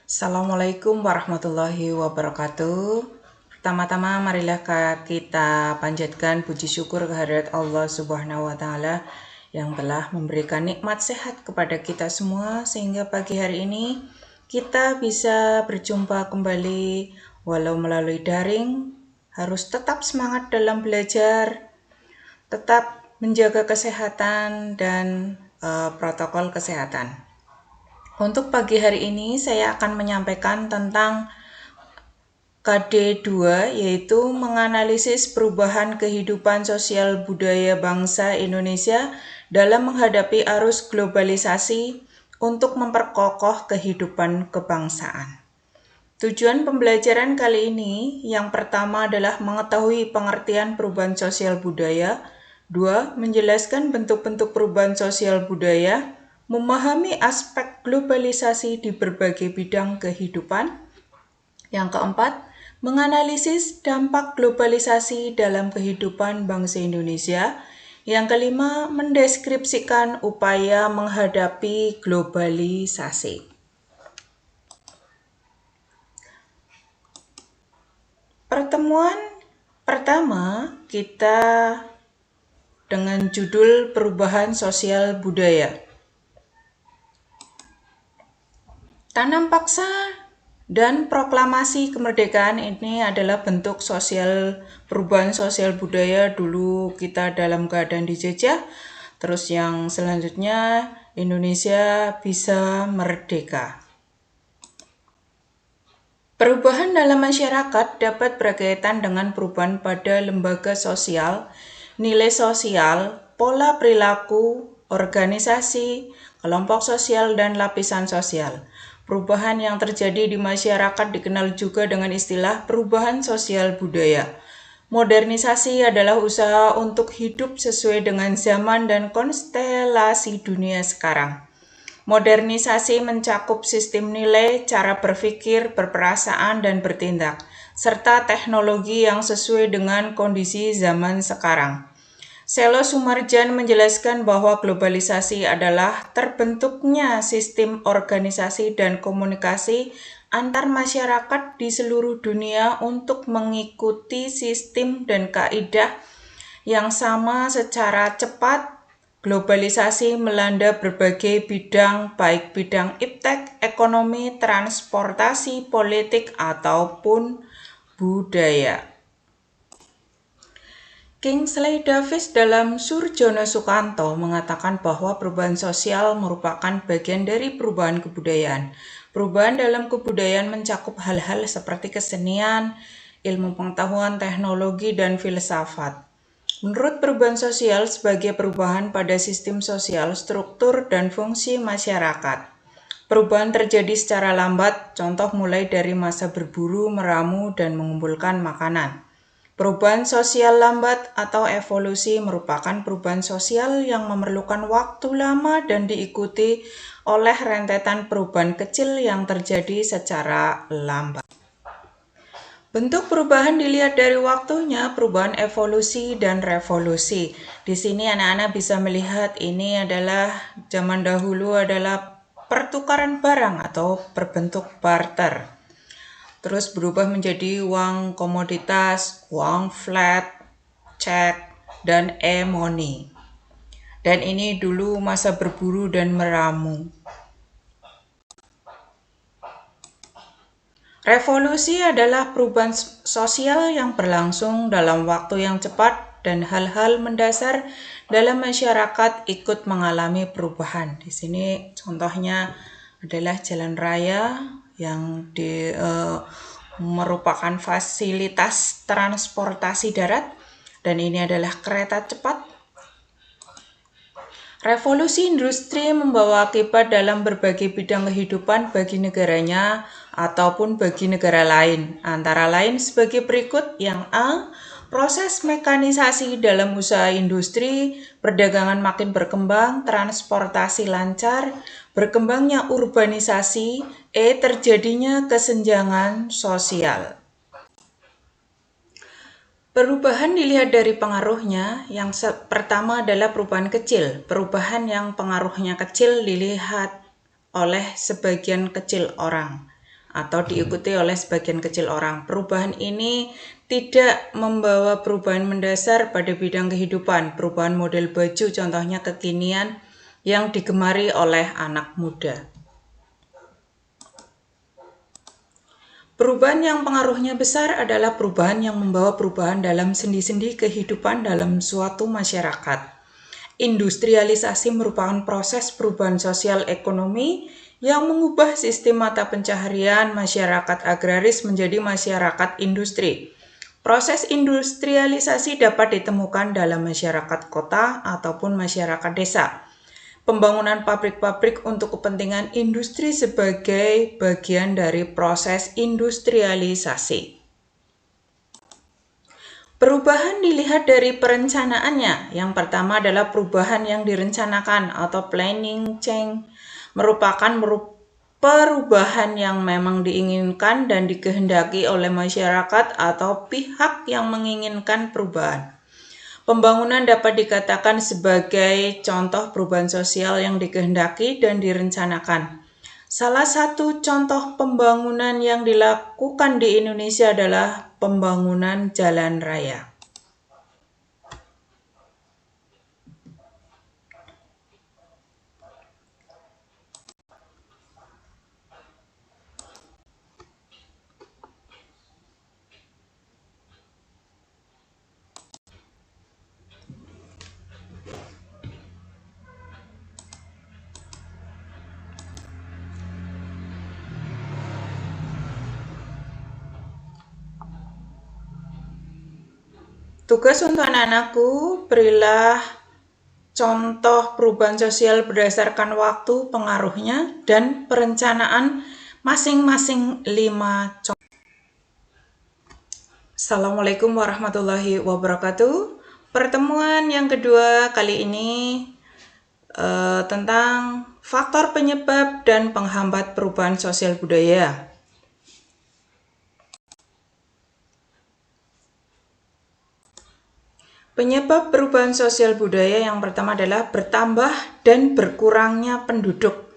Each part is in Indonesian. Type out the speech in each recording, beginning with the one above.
Assalamualaikum warahmatullahi wabarakatuh. Pertama-tama marilah kita panjatkan puji syukur kehadirat Allah Subhanahu wa taala yang telah memberikan nikmat sehat kepada kita semua sehingga pagi hari ini kita bisa berjumpa kembali walau melalui daring. Harus tetap semangat dalam belajar, tetap menjaga kesehatan dan protokol kesehatan. Untuk pagi hari ini saya akan menyampaikan tentang KD2, yaitu menganalisis perubahan kehidupan sosial budaya bangsa Indonesia dalam menghadapi arus globalisasi untuk memperkokoh kehidupan kebangsaan. Tujuan pembelajaran kali ini yang pertama adalah mengetahui pengertian perubahan sosial budaya, 2. Menjelaskan bentuk-bentuk perubahan sosial budaya, memahami aspek globalisasi di berbagai bidang kehidupan. Yang keempat, menganalisis dampak globalisasi dalam kehidupan bangsa Indonesia. Yang kelima, mendeskripsikan upaya menghadapi globalisasi. Pertemuan pertama kita dengan judul perubahan sosial budaya. Tanam paksa dan proklamasi kemerdekaan ini adalah bentuk perubahan sosial budaya. Dulu kita dalam keadaan dijajah, terus yang selanjutnya Indonesia bisa merdeka. Perubahan dalam masyarakat dapat berkaitan dengan perubahan pada lembaga sosial, nilai sosial, pola perilaku, organisasi, kelompok sosial, dan lapisan sosial. Perubahan yang terjadi di masyarakat dikenal juga dengan istilah perubahan sosial budaya. Modernisasi adalah usaha untuk hidup sesuai dengan zaman dan konstelasi dunia sekarang. Modernisasi mencakup sistem nilai, cara berpikir, berperasaan, dan bertindak, serta teknologi yang sesuai dengan kondisi zaman sekarang. Selo Sumarjan menjelaskan bahwa globalisasi adalah terbentuknya sistem organisasi dan komunikasi antar masyarakat di seluruh dunia untuk mengikuti sistem dan kaidah yang sama secara cepat. Globalisasi melanda berbagai bidang, baik bidang iptek, ekonomi, transportasi, politik, ataupun budaya. Kingsley Davis dalam Surjono Sukanto mengatakan bahwa perubahan sosial merupakan bagian dari perubahan kebudayaan. Perubahan dalam kebudayaan mencakup hal-hal seperti kesenian, ilmu pengetahuan, teknologi, dan filsafat. Menurut perubahan sosial sebagai perubahan pada sistem sosial, struktur, dan fungsi masyarakat. Perubahan terjadi secara lambat, contoh mulai dari masa berburu, meramu, dan mengumpulkan makanan. Perubahan sosial lambat atau evolusi merupakan perubahan sosial yang memerlukan waktu lama dan diikuti oleh rentetan perubahan kecil yang terjadi secara lambat. Bentuk perubahan dilihat dari waktunya, perubahan evolusi dan revolusi. Di sini anak-anak bisa melihat ini adalah zaman dahulu adalah pertukaran barang atau berbentuk barter. Terus berubah menjadi uang komoditas, uang flat, cek, dan e-money. Dan ini dulu masa berburu dan meramu. Revolusi adalah perubahan sosial yang berlangsung dalam waktu yang cepat dan hal-hal mendasar dalam masyarakat ikut mengalami perubahan. Di sini contohnya adalah jalan raya yang merupakan fasilitas transportasi darat, dan ini adalah kereta cepat. Revolusi industri membawa akibat dalam berbagai bidang kehidupan bagi negaranya ataupun bagi negara lain. Antara lain sebagai berikut. Yang A, proses mekanisasi dalam usaha industri, perdagangan makin berkembang, transportasi lancar, berkembangnya urbanisasi, terjadinya kesenjangan sosial. Perubahan dilihat dari pengaruhnya. Yang pertama adalah perubahan kecil. Perubahan yang pengaruhnya kecil dilihat oleh sebagian kecil orang. atau diikuti oleh sebagian kecil orang. Perubahan ini tidak membawa perubahan mendasar pada bidang kehidupan. Perubahan model baju contohnya kekinian yang digemari oleh anak muda. Perubahan yang pengaruhnya besar adalah perubahan yang membawa perubahan dalam sendi-sendi kehidupan dalam suatu masyarakat. Industrialisasi merupakan proses perubahan sosial ekonomi yang mengubah sistem mata pencaharian masyarakat agraris menjadi masyarakat industri. Proses industrialisasi dapat ditemukan dalam masyarakat kota ataupun masyarakat desa. Pembangunan pabrik-pabrik untuk kepentingan industri sebagai bagian dari proses industrialisasi. Perubahan dilihat dari perencanaannya. Yang pertama adalah perubahan yang direncanakan atau planning change, merupakan perubahan yang memang diinginkan dan dikehendaki oleh masyarakat atau pihak yang menginginkan perubahan. Pembangunan dapat dikatakan sebagai contoh perubahan sosial yang dikehendaki dan direncanakan. Salah satu contoh pembangunan yang dilakukan di Indonesia adalah pembangunan jalan raya. Tugas untuk anak-anakku, berilah contoh perubahan sosial berdasarkan waktu, pengaruhnya, dan perencanaan masing-masing 5 contoh. Assalamualaikum warahmatullahi wabarakatuh. Pertemuan yang kedua kali ini tentang faktor penyebab dan penghambat perubahan sosial budaya. Penyebab perubahan sosial budaya yang pertama adalah bertambah dan berkurangnya penduduk.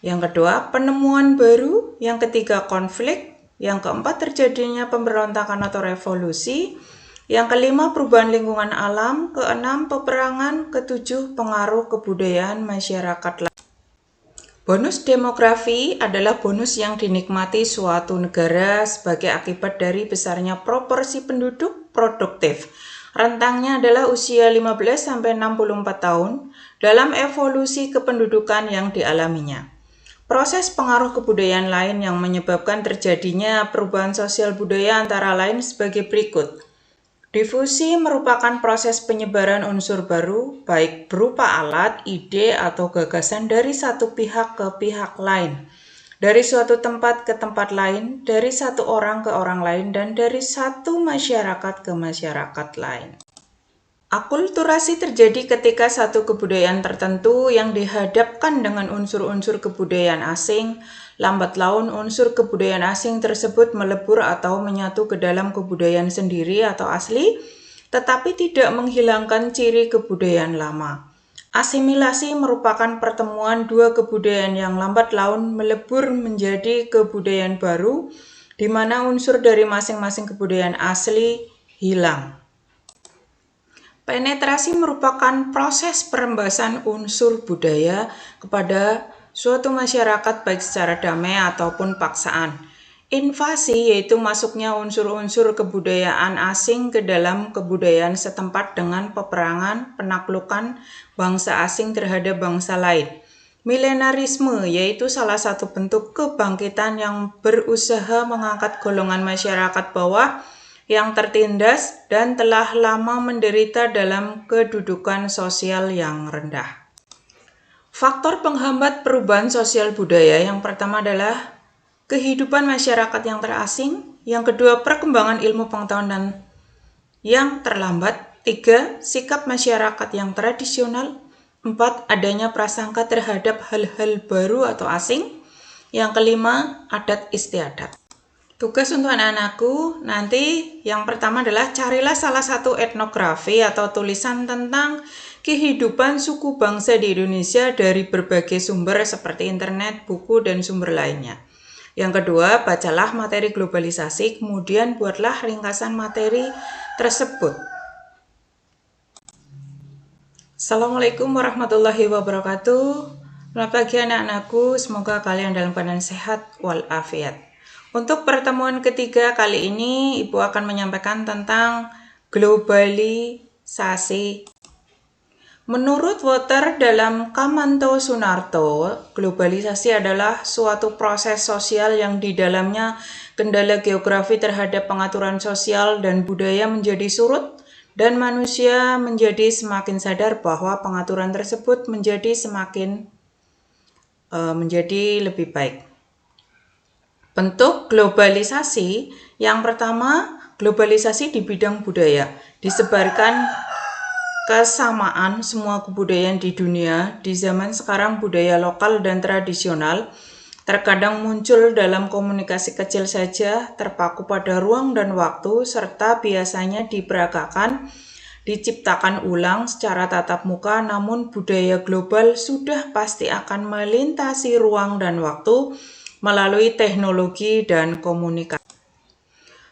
Yang kedua, penemuan baru. Yang ketiga, konflik. Yang keempat, terjadinya pemberontakan atau revolusi. Yang kelima, perubahan lingkungan alam. Keenam, peperangan. Ketujuh, pengaruh kebudayaan masyarakat. Bonus demografi adalah bonus yang dinikmati suatu negara sebagai akibat dari besarnya proporsi penduduk produktif. Rentangnya adalah usia 15-64 tahun dalam evolusi kependudukan yang dialaminya. Proses pengaruh kebudayaan lain yang menyebabkan terjadinya perubahan sosial budaya antara lain sebagai berikut. Difusi merupakan proses penyebaran unsur baru, baik berupa alat, ide, atau gagasan dari satu pihak ke pihak lain, dari suatu tempat ke tempat lain, dari satu orang ke orang lain, dan dari satu masyarakat ke masyarakat lain. Akulturasi terjadi ketika satu kebudayaan tertentu yang dihadapkan dengan unsur-unsur kebudayaan asing, lambat laun unsur kebudayaan asing tersebut melebur atau menyatu ke dalam kebudayaan sendiri atau asli, tetapi tidak menghilangkan ciri kebudayaan lama. Asimilasi merupakan pertemuan dua kebudayaan yang lambat laun melebur menjadi kebudayaan baru, di mana unsur dari masing-masing kebudayaan asli hilang. Penetrasi merupakan proses perembasan unsur budaya kepada suatu masyarakat baik secara damai ataupun paksaan. Invasi yaitu masuknya unsur-unsur kebudayaan asing ke dalam kebudayaan setempat dengan peperangan, penaklukan bangsa asing terhadap bangsa lain. Milenarisme yaitu salah satu bentuk kebangkitan yang berusaha mengangkat golongan masyarakat bawah yang tertindas dan telah lama menderita dalam kedudukan sosial yang rendah. Faktor penghambat perubahan sosial budaya yang pertama adalah kehidupan masyarakat yang terasing, yang kedua perkembangan ilmu pengetahuan dan yang terlambat, 3 sikap masyarakat yang tradisional, 4 adanya prasangka terhadap hal-hal baru atau asing, yang kelima adat istiadat. Tugas untuk anak-anakku nanti yang pertama adalah carilah salah satu etnografi atau tulisan tentang kehidupan suku bangsa di Indonesia dari berbagai sumber seperti internet, buku, dan sumber lainnya. Yang kedua, bacalah materi globalisasi, kemudian buatlah ringkasan materi tersebut. Assalamualaikum warahmatullahi wabarakatuh. Selamat pagi anak-anakku, semoga kalian dalam keadaan sehat walafiat. Untuk pertemuan ketiga kali ini, Ibu akan menyampaikan tentang globalisasi. Menurut Walter dalam Kamanto Sunarto, globalisasi adalah suatu proses sosial yang di dalamnya kendala geografi terhadap pengaturan sosial dan budaya menjadi surut, dan manusia menjadi semakin sadar bahwa pengaturan tersebut menjadi lebih baik. Bentuk globalisasi yang pertama, globalisasi di bidang budaya, disebarkan kesamaan semua kebudayaan di dunia. Di zaman sekarang budaya lokal dan tradisional terkadang muncul dalam komunikasi kecil saja, terpaku pada ruang dan waktu, serta biasanya diperagakan, diciptakan ulang secara tatap muka, namun budaya global sudah pasti akan melintasi ruang dan waktu melalui teknologi dan komunikasi.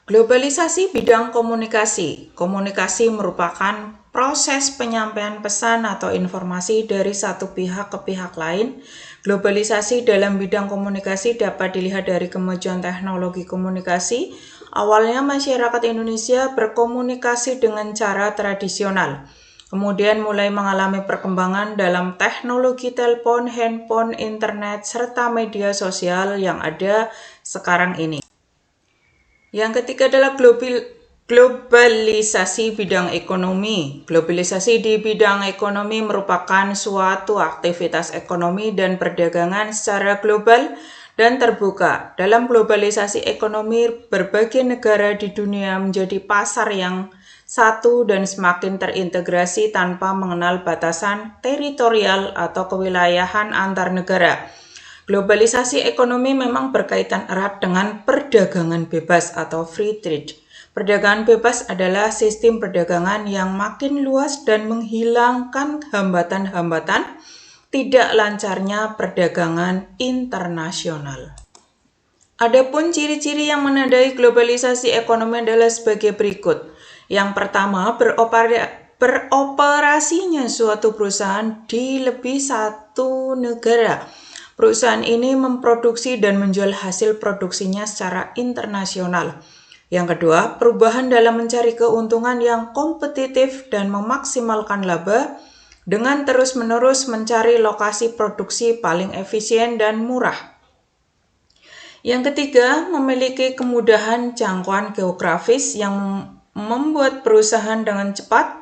Globalisasi bidang komunikasi. Komunikasi merupakan proses penyampaian pesan atau informasi dari satu pihak ke pihak lain. Globalisasi dalam bidang komunikasi dapat dilihat dari kemajuan teknologi komunikasi. Awalnya masyarakat Indonesia berkomunikasi dengan cara tradisional. Kemudian mulai mengalami perkembangan dalam teknologi telepon, handphone, internet, serta media sosial yang ada sekarang ini. Yang ketiga adalah globalisasi bidang ekonomi. Globalisasi di bidang ekonomi merupakan suatu aktivitas ekonomi dan perdagangan secara global dan terbuka. Dalam globalisasi ekonomi, berbagai negara di dunia menjadi pasar yang satu dan semakin terintegrasi tanpa mengenal batasan teritorial atau kewilayahan antar negara. Globalisasi ekonomi memang berkaitan erat dengan perdagangan bebas atau free trade. Perdagangan bebas adalah sistem perdagangan yang makin luas dan menghilangkan hambatan-hambatan tidak lancarnya perdagangan internasional. Adapun ciri-ciri yang menandai globalisasi ekonomi adalah sebagai berikut. Yang pertama, beroperasinya suatu perusahaan di lebih satu negara. Perusahaan ini memproduksi dan menjual hasil produksinya secara internasional. Yang kedua, perubahan dalam mencari keuntungan yang kompetitif dan memaksimalkan laba dengan terus-menerus mencari lokasi produksi paling efisien dan murah. Yang ketiga, memiliki kemudahan jangkauan geografis yang membuat perusahaan dengan cepat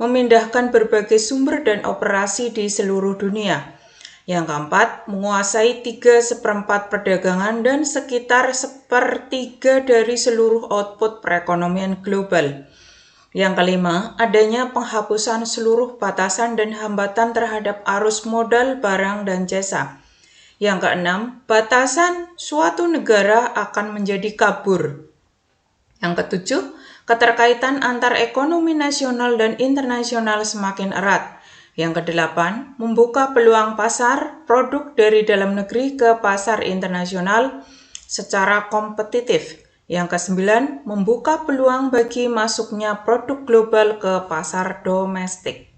memindahkan berbagai sumber dan operasi di seluruh dunia. Yang keempat, menguasai 3/4 perdagangan dan sekitar 1/3 dari seluruh output perekonomian global. Yang kelima, adanya penghapusan seluruh batasan dan hambatan terhadap arus modal, barang, dan jasa. Yang keenam, batasan suatu negara akan menjadi kabur. Yang ketujuh, keterkaitan antar ekonomi nasional dan internasional semakin erat. Yang kedelapan, membuka peluang pasar produk dari dalam negeri ke pasar internasional secara kompetitif. Yang kesembilan, membuka peluang bagi masuknya produk global ke pasar domestik.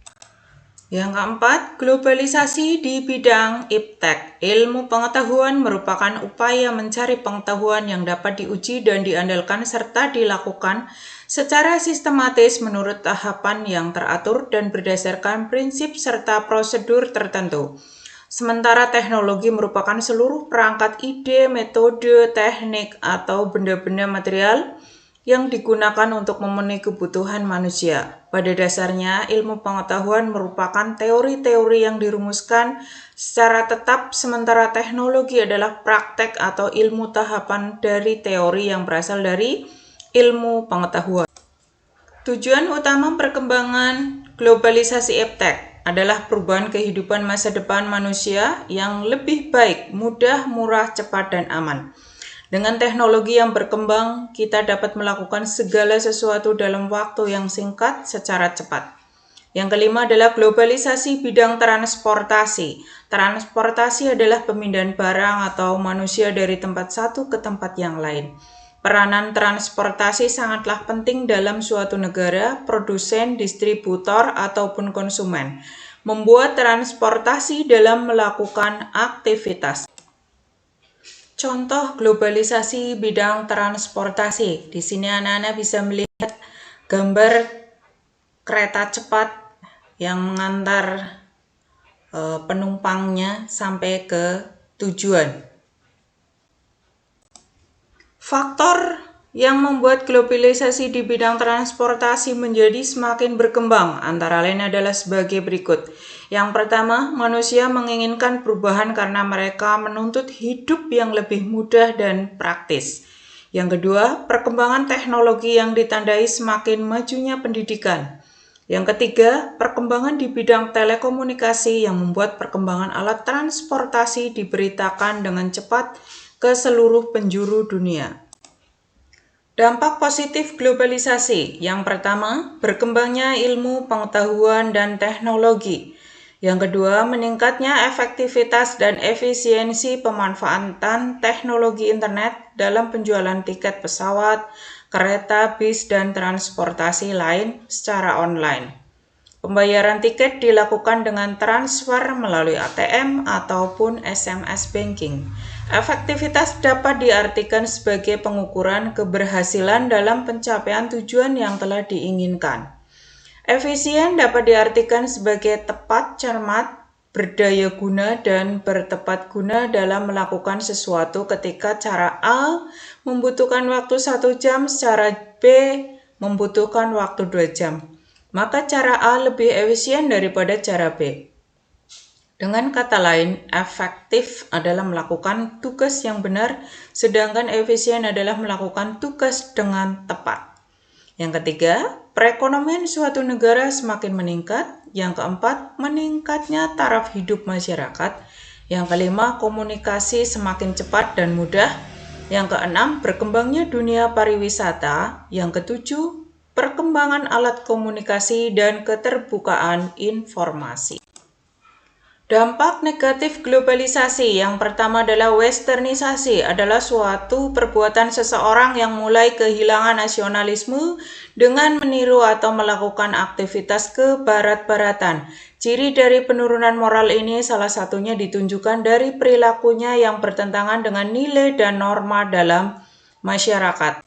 Yang keempat, globalisasi di bidang iptek. Ilmu pengetahuan merupakan upaya mencari pengetahuan yang dapat diuji dan diandalkan serta dilakukan secara sistematis menurut tahapan yang teratur dan berdasarkan prinsip serta prosedur tertentu. Sementara teknologi merupakan seluruh perangkat ide, metode, teknik, atau benda-benda material yang digunakan untuk memenuhi kebutuhan manusia. Pada dasarnya, ilmu pengetahuan merupakan teori-teori yang dirumuskan secara tetap, sementara teknologi adalah praktek atau ilmu tahapan dari teori yang berasal dari ilmu pengetahuan. Tujuan utama perkembangan globalisasi iptek adalah perubahan kehidupan masa depan manusia yang lebih baik, mudah, murah, cepat, dan aman. Dengan teknologi yang berkembang, kita dapat melakukan segala sesuatu dalam waktu yang singkat secara cepat. Yang kelima adalah globalisasi bidang transportasi. Transportasi adalah pemindahan barang atau manusia dari tempat satu ke tempat yang lain. Peranan transportasi sangatlah penting dalam suatu negara, produsen, distributor, ataupun konsumen. Membuat transportasi dalam melakukan aktivitas. Contoh globalisasi bidang transportasi. Di sini anak-anak bisa melihat gambar kereta cepat yang mengantar penumpangnya sampai ke tujuan. Faktor yang membuat globalisasi di bidang transportasi menjadi semakin berkembang antara lain adalah sebagai berikut. Yang pertama, manusia menginginkan perubahan karena mereka menuntut hidup yang lebih mudah dan praktis. Yang kedua, perkembangan teknologi yang ditandai semakin majunya pendidikan. Yang ketiga, perkembangan di bidang telekomunikasi yang membuat perkembangan alat transportasi diberitakan dengan cepat ke seluruh penjuru dunia. Dampak positif globalisasi. Yang pertama, berkembangnya ilmu, pengetahuan, dan teknologi. Yang kedua, meningkatnya efektivitas dan efisiensi pemanfaatan teknologi internet dalam penjualan tiket pesawat, kereta, bis, dan transportasi lain secara online. Pembayaran tiket dilakukan dengan transfer melalui ATM ataupun SMS banking. Efektivitas dapat diartikan sebagai pengukuran keberhasilan dalam pencapaian tujuan yang telah diinginkan. Efisien dapat diartikan sebagai tepat, cermat, berdaya guna, dan bertepat guna dalam melakukan sesuatu ketika cara A membutuhkan waktu 1 jam, secara B membutuhkan waktu 2 jam. Maka cara A lebih efisien daripada cara B. Dengan kata lain, efektif adalah melakukan tugas yang benar, sedangkan efisien adalah melakukan tugas dengan tepat. Yang ketiga, perekonomian suatu negara semakin meningkat. Yang keempat, meningkatnya taraf hidup masyarakat. Yang kelima, komunikasi semakin cepat dan mudah. Yang keenam, berkembangnya dunia pariwisata. Yang ketujuh, perkembangan alat komunikasi dan keterbukaan informasi. Dampak negatif globalisasi. Yang pertama adalah westernisasi, adalah suatu perbuatan seseorang yang mulai kehilangan nasionalisme dengan meniru atau melakukan aktivitas kebarat-baratan. Ciri dari penurunan moral ini salah satunya ditunjukkan dari perilakunya yang bertentangan dengan nilai dan norma dalam masyarakat.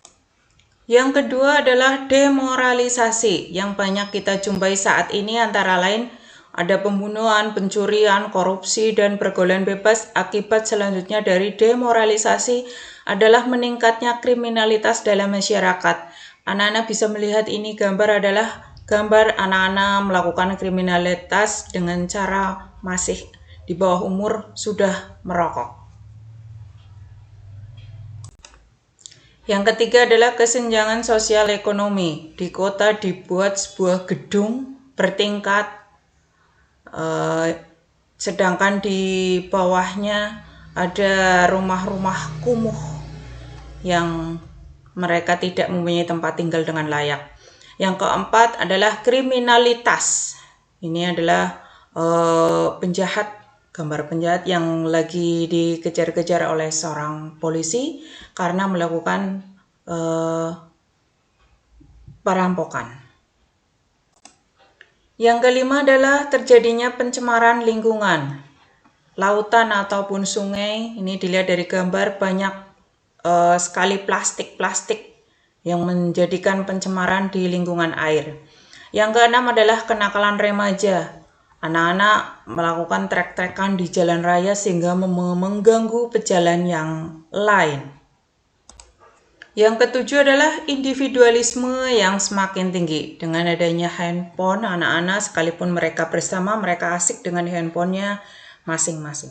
Yang kedua adalah demoralisasi, yang banyak kita jumpai saat ini antara lain ada pembunuhan, pencurian, korupsi, dan pergaulan bebas. Akibat selanjutnya dari demoralisasi adalah meningkatnya kriminalitas dalam masyarakat. Anak-anak bisa melihat ini gambar adalah gambar anak-anak melakukan kriminalitas dengan cara masih di bawah umur sudah merokok. Yang ketiga adalah kesenjangan sosial ekonomi. Di kota dibuat sebuah gedung bertingkat, sedangkan di bawahnya ada rumah-rumah kumuh yang mereka tidak mempunyai tempat tinggal dengan layak. Yang keempat adalah kriminalitas. Ini adalah penjahat, gambar penjahat yang lagi dikejar-kejar oleh seorang polisi karena melakukan perampokan. Yang kelima adalah terjadinya pencemaran lingkungan. Lautan ataupun sungai, ini dilihat dari gambar, banyak sekali plastik-plastik yang menjadikan pencemaran di lingkungan air. Yang keenam adalah kenakalan remaja. Anak-anak melakukan trek-trekan di jalan raya sehingga mengganggu pejalan yang lain. Yang ketujuh adalah individualisme yang semakin tinggi. Dengan adanya handphone, anak-anak sekalipun mereka bersama, mereka asik dengan handphonenya masing-masing.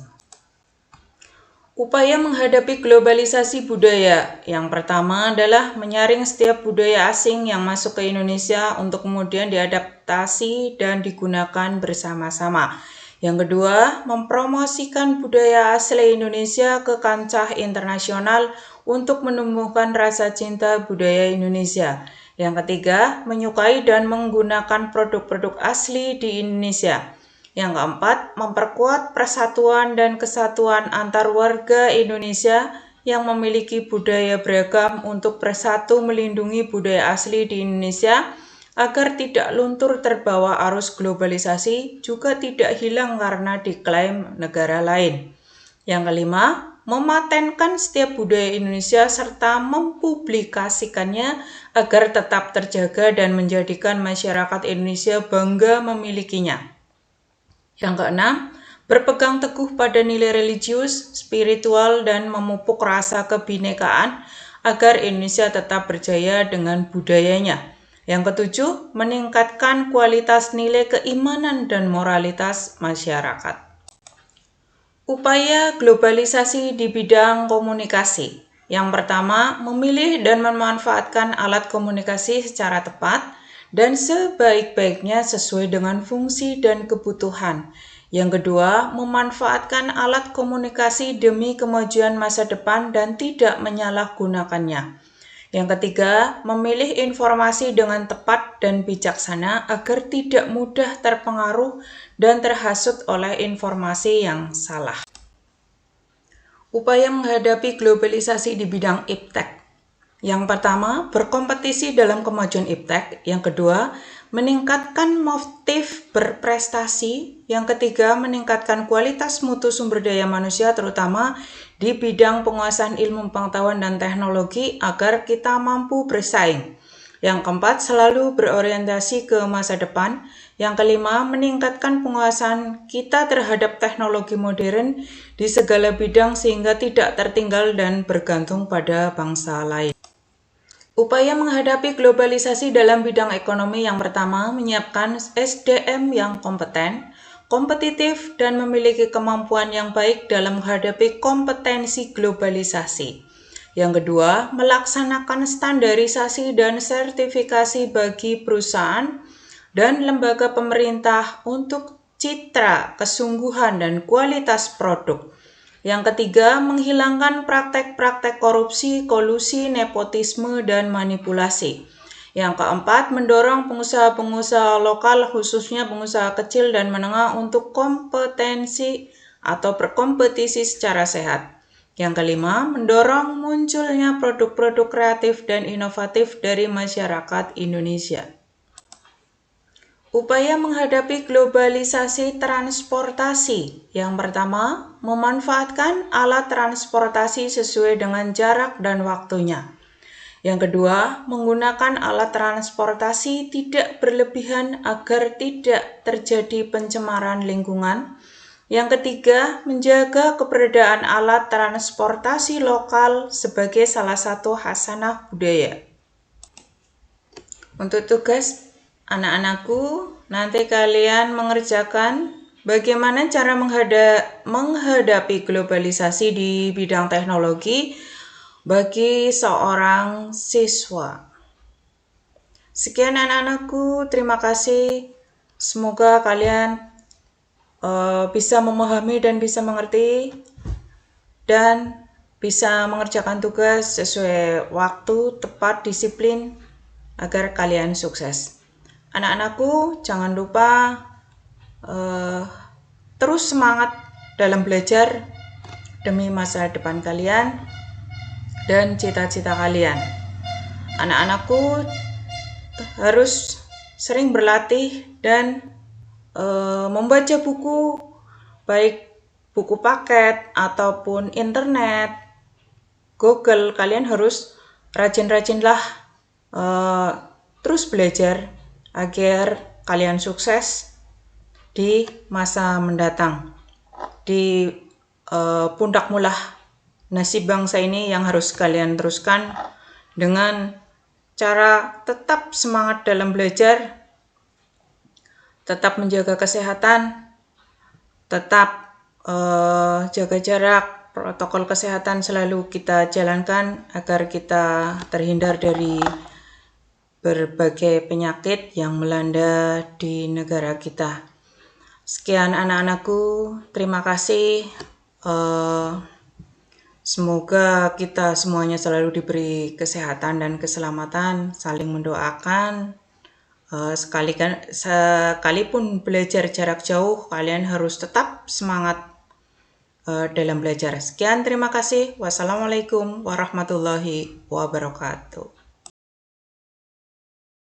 Upaya menghadapi globalisasi budaya. Yang pertama adalah menyaring setiap budaya asing yang masuk ke Indonesia untuk kemudian diadaptasi dan digunakan bersama-sama. Yang kedua, mempromosikan budaya asli Indonesia ke kancah internasional untuk menumbuhkan rasa cinta budaya Indonesia. Yang ketiga, menyukai dan menggunakan produk-produk asli di Indonesia. Yang keempat, memperkuat persatuan dan kesatuan antar warga Indonesia yang memiliki budaya beragam untuk bersatu melindungi budaya asli di Indonesia agar tidak luntur terbawa arus globalisasi, juga tidak hilang karena diklaim negara lain. Yang kelima, mematenkan setiap budaya Indonesia serta mempublikasikannya agar tetap terjaga dan menjadikan masyarakat Indonesia bangga memilikinya. Yang keenam, berpegang teguh pada nilai religius, spiritual, dan memupuk rasa kebinekaan agar Indonesia tetap berjaya dengan budayanya. Yang ketujuh, meningkatkan kualitas nilai keimanan dan moralitas masyarakat. Upaya globalisasi di bidang komunikasi. Yang pertama, memilih dan memanfaatkan alat komunikasi secara tepat dan sebaik-baiknya sesuai dengan fungsi dan kebutuhan. Yang kedua, memanfaatkan alat komunikasi demi kemajuan masa depan dan tidak menyalahgunakannya. Yang ketiga, memilih informasi dengan tepat dan bijaksana agar tidak mudah terpengaruh dan terhasut oleh informasi yang salah. Upaya menghadapi globalisasi di bidang iptek. Yang pertama, berkompetisi dalam kemajuan iptek. Yang kedua, meningkatkan motif berprestasi. Yang ketiga, meningkatkan kualitas mutu sumber daya manusia terutama di bidang penguasaan ilmu pengetahuan dan teknologi agar kita mampu bersaing. Yang keempat, selalu berorientasi ke masa depan. Yang kelima, meningkatkan penguasaan kita terhadap teknologi modern di segala bidang sehingga tidak tertinggal dan bergantung pada bangsa lain. Upaya menghadapi globalisasi dalam bidang ekonomi. Yang pertama, menyiapkan SDM yang kompeten, kompetitif, dan memiliki kemampuan yang baik dalam menghadapi kompetensi globalisasi. Yang kedua, melaksanakan standarisasi dan sertifikasi bagi perusahaan dan lembaga pemerintah untuk citra, kesungguhan, dan kualitas produk. Yang ketiga, menghilangkan praktek-praktek korupsi, kolusi, nepotisme, dan manipulasi. Yang keempat, mendorong pengusaha-pengusaha lokal, khususnya pengusaha kecil dan menengah untuk kompetensi atau berkompetisi secara sehat. Yang kelima, mendorong munculnya produk-produk kreatif dan inovatif dari masyarakat Indonesia. Upaya menghadapi globalisasi transportasi. Yang pertama, memanfaatkan alat transportasi sesuai dengan jarak dan waktunya. Yang kedua, menggunakan alat transportasi tidak berlebihan agar tidak terjadi pencemaran lingkungan. Yang ketiga, menjaga keberadaan alat transportasi lokal sebagai salah satu khasanah budaya. Untuk tugas anak-anakku, nanti kalian mengerjakan bagaimana cara menghadapi globalisasi di bidang teknologi bagi seorang siswa. Sekian anak-anakku, terima kasih. Semoga kalian bisa memahami dan bisa mengerti dan bisa mengerjakan tugas sesuai waktu, tepat, disiplin agar kalian sukses. Anak-anakku, jangan lupa terus semangat dalam belajar demi masa depan kalian dan cita-cita kalian. Anak-anakku harus sering berlatih dan membaca buku, baik buku paket ataupun internet, Google. Kalian harus rajin-rajinlah terus belajar agar kalian sukses di masa mendatang. Di pundakmu lah nasib bangsa ini yang harus kalian teruskan dengan cara tetap semangat dalam belajar, tetap menjaga kesehatan, tetap jaga jarak, protokol kesehatan selalu kita jalankan agar kita terhindar dari berbagai penyakit yang melanda di negara kita. Sekian anak-anakku, terima kasih. Semoga kita semuanya selalu diberi kesehatan dan keselamatan, saling mendoakan. Sekalipun belajar jarak jauh, kalian harus tetap semangat dalam belajar. Sekian, terima kasih. Wassalamualaikum warahmatullahi wabarakatuh.